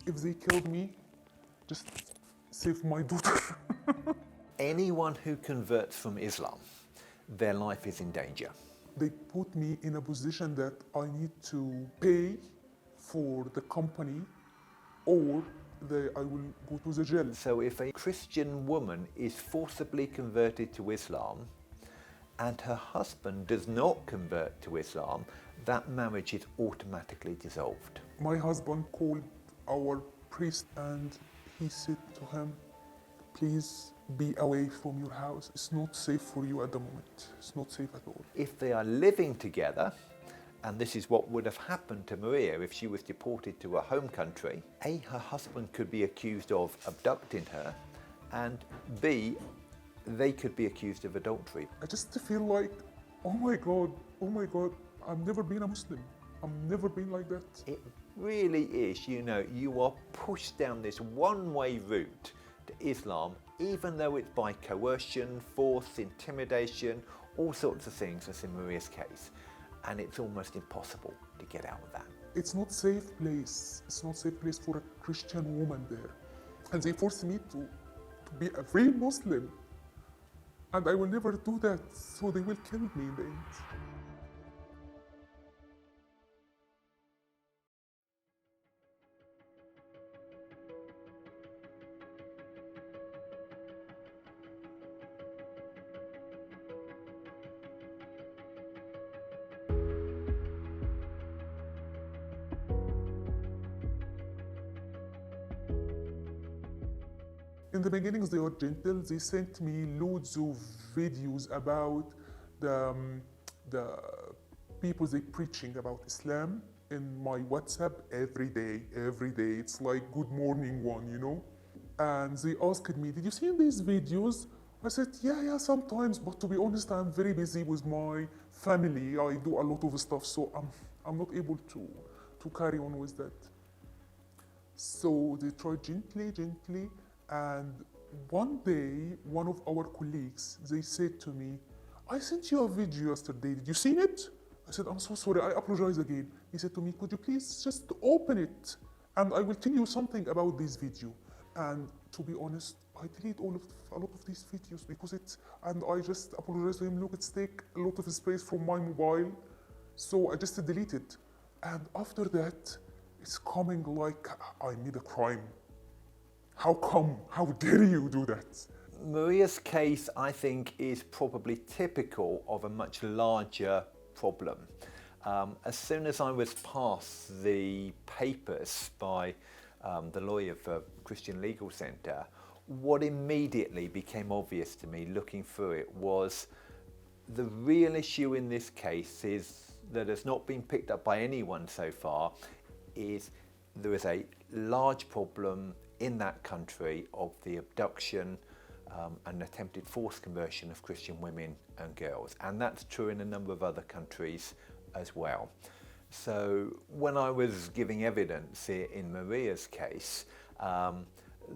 If they kill me, just save my daughter. Anyone who converts from Islam, their life is in danger. They put me in a position that I need to pay for the company or I will go to the jail. So if a Christian woman is forcibly converted to Islam and her husband does not convert to Islam, that marriage is automatically dissolved. My husband called our priest and he said to him, please be away from your house. It's not safe for you at the moment. It's not safe at all. If they are living together, and this is what would have happened to Maria if she was deported to her home country, A, her husband could be accused of abducting her, and B, they could be accused of adultery. I just feel like, oh my God, I've never been a Muslim. I've never been like that. It really is, you are pushed down this one-way route to Islam, even though it's by coercion, force, intimidation, all sorts of things, as in Maria's case. And it's almost impossible to get out of that. It's not safe place. It's not safe place for a Christian woman there. And they forced me to be a real Muslim. And I will never do that, so they will kill me in the end. In the beginnings, they were gentle. They sent me loads of videos about the people they preaching about Islam in my WhatsApp every day. It's like good morning one, And they asked me, did you see these videos? I said, yeah, sometimes, but to be honest, I'm very busy with my family. I do a lot of stuff, so I'm not able to carry on with that. So they tried gently, and one day, one of our colleagues, they said to me, I sent you a video yesterday, did you see it? I said, I'm so sorry, I apologize again. He said to me, could you please just open it and I will tell you something about this video. And to be honest, I deleted a lot of these videos because and I just apologized to him, look, it's take a lot of space from my mobile, so I just deleted. And after that, it's coming like I made a crime. How come? How dare you do that? Maria's case, I think, is probably typical of a much larger problem. As soon as I was passed the papers by the lawyer for Christian Legal Centre, what immediately became obvious to me looking through it was the real issue in this case is that has not been picked up by anyone so far is there is a large problem in that country of the abduction and attempted forced conversion of Christian women and girls. And that's true in a number of other countries as well. So when I was giving evidence in Maria's case,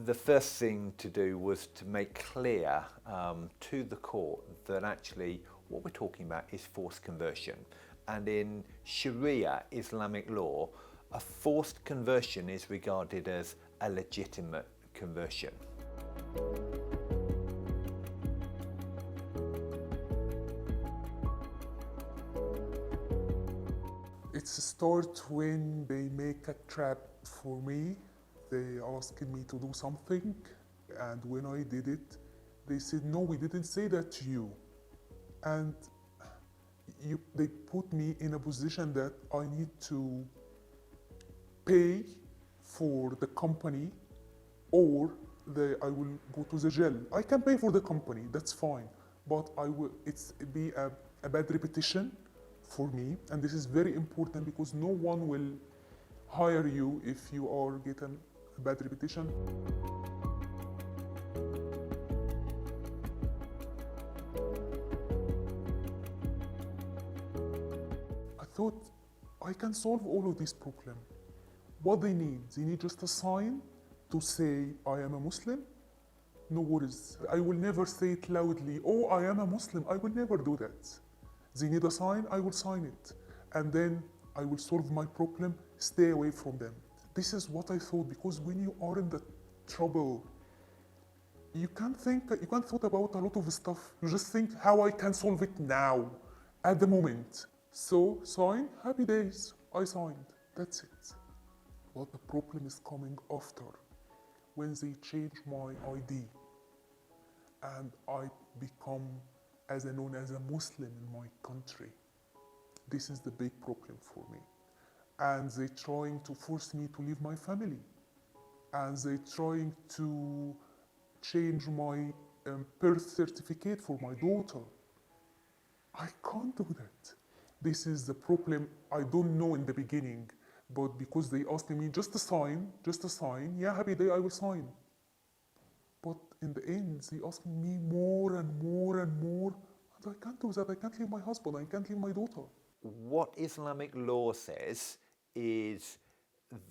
the first thing to do was to make clear to the court that actually what we're talking about is forced conversion. And in Sharia Islamic law, a forced conversion is regarded as a legitimate conversion. It starts when they make a trap for me. They asked me to do something, and when I did it, they said, no, we didn't say that to you. And they put me in a position that I need to pay for the company or I will go to the jail. I can pay for the company, that's fine, but it's be a bad repetition for me, and this is very important because no one will hire you if you are getting a bad repetition. I thought I can solve all of these problems. What they need just a sign to say I am a Muslim. No worries. I will never say it loudly, oh, I am a Muslim. I will never do that. They need a sign, I will sign it. And then I will solve my problem, stay away from them. This is what I thought, because when you are in the trouble, you can't thought about a lot of stuff. You just think how I can solve it now, at the moment. So sign, happy days, I signed, that's it. But the problem is coming after, when they change my ID and I become known as a Muslim in my country. This is the big problem for me. And they're trying to force me to leave my family. And they're trying to change my birth certificate for my daughter. I can't do that. This is the problem. I don't know in the beginning, but because they asked me just to sign, yeah, happy day, I will sign. But in the end, they asking me more and more and more, and I can't do that. I can't leave my husband, I can't leave my daughter. What Islamic law says is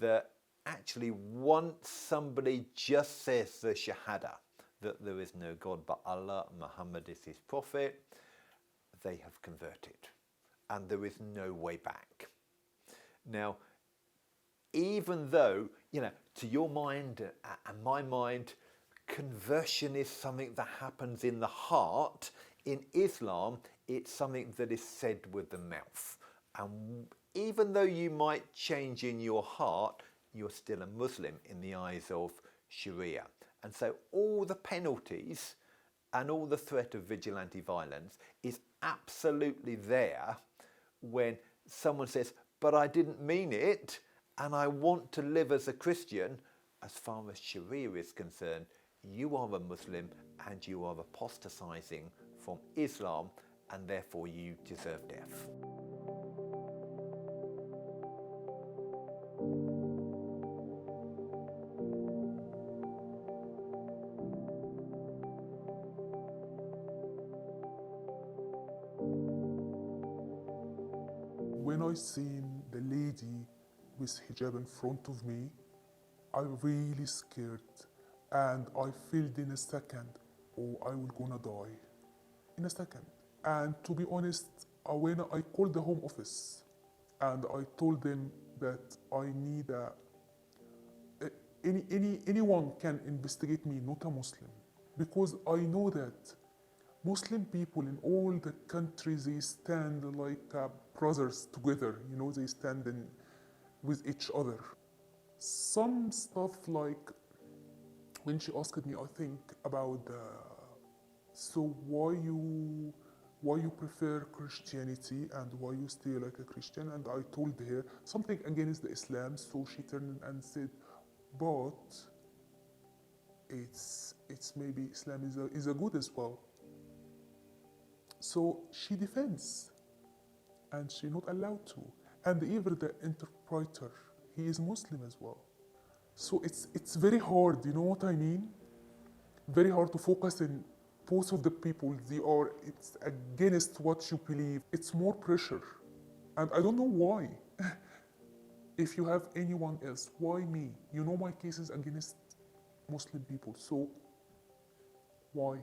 that actually once somebody just says the Shahada, that there is no God but Allah, Muhammad is his prophet, they have converted. And there is no way back. Now, even though, to your mind and my mind, conversion is something that happens in the heart, in Islam, it's something that is said with the mouth. And even though you might change in your heart, you're still a Muslim in the eyes of Sharia. And so all the penalties and all the threat of vigilante violence is absolutely there when someone says, but I didn't mean it and I want to live as a Christian. As far as Sharia is concerned, you are a Muslim and you are apostatizing from Islam, and therefore you deserve death. When I seen the lady with hijab in front of me, I really scared, and I felt in a second, oh, I will gonna die. In a second. And to be honest, when I called the home office and I told them that I need anyone can investigate me, not a Muslim, because I know that Muslim people in all the countries, they stand like brothers together, they stand with each other. Some stuff like, when she asked me, I think, about so why you prefer Christianity and why you stay like a Christian, and I told her something against the Islam, so she turned and said, but it's maybe Islam is a good as well. So she defends, and she's not allowed to. And even the interpreter, he is Muslim as well. So it's very hard, you know what I mean? Very hard to focus in both of the people. It's against what you believe. It's more pressure. And I don't know why. If you have anyone else, why me? You know my case is against Muslim people, so why?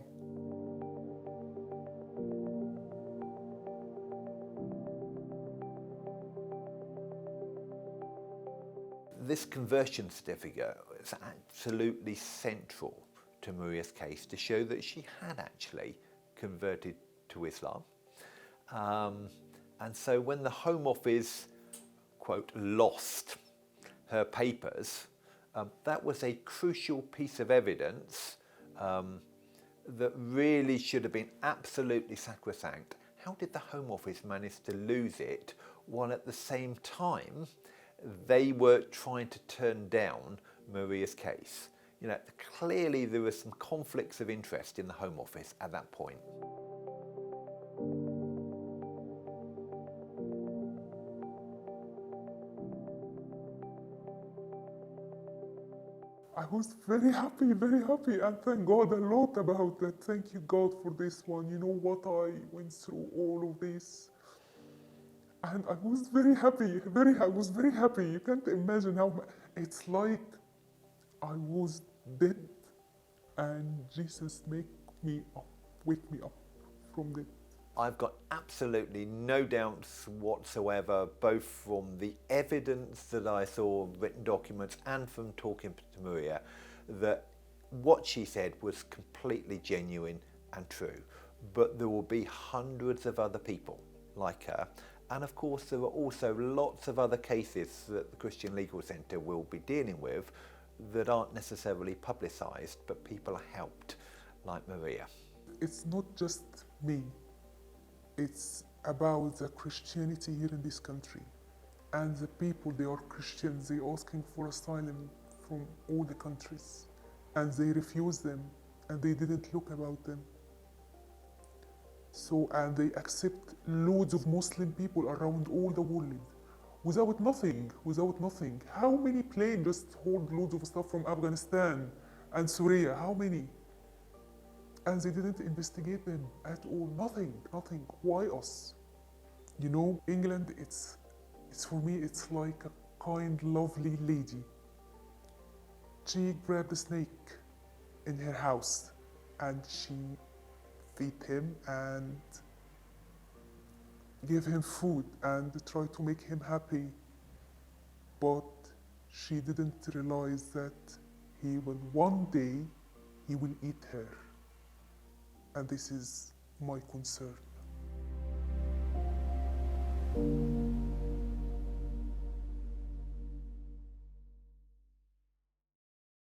This conversion certificate is absolutely central to Maria's case to show that she had actually converted to Islam. And so when the Home Office, quote, lost her papers, that was a crucial piece of evidence that really should have been absolutely sacrosanct. How did the Home Office manage to lose it while at the same time they were trying to turn down Maria's case? Clearly there were some conflicts of interest in the Home Office at that point. I was very happy, and thank God a lot about that. Thank you, God, for this one. You know what, I went through all of this. And I was very happy, I was very happy. You can't imagine how it's like I was dead and Jesus wake me up from death. I've got absolutely no doubts whatsoever, both from the evidence that I saw, written documents, and from talking to Maria, that what she said was completely genuine and true. But there will be hundreds of other people like her. And of course, there are also lots of other cases that the Christian Legal Centre will be dealing with that aren't necessarily publicised, but people are helped, like Maria. It's not just me. It's about the Christianity here in this country. And the people, they are Christians, they are asking for asylum from all the countries. And they refuse them, and they didn't look about them. So, and they accept loads of Muslim people around all the world without nothing. How many planes just hold loads of stuff from Afghanistan and Syria? How many? And they didn't investigate them at all. Nothing. Why us? You know, England, it's for me, it's like a kind, lovely lady. She grabbed a snake in her house and she fed him and gave him food and tried to make him happy. But she didn't realize that one day he will eat her. And this is my concern.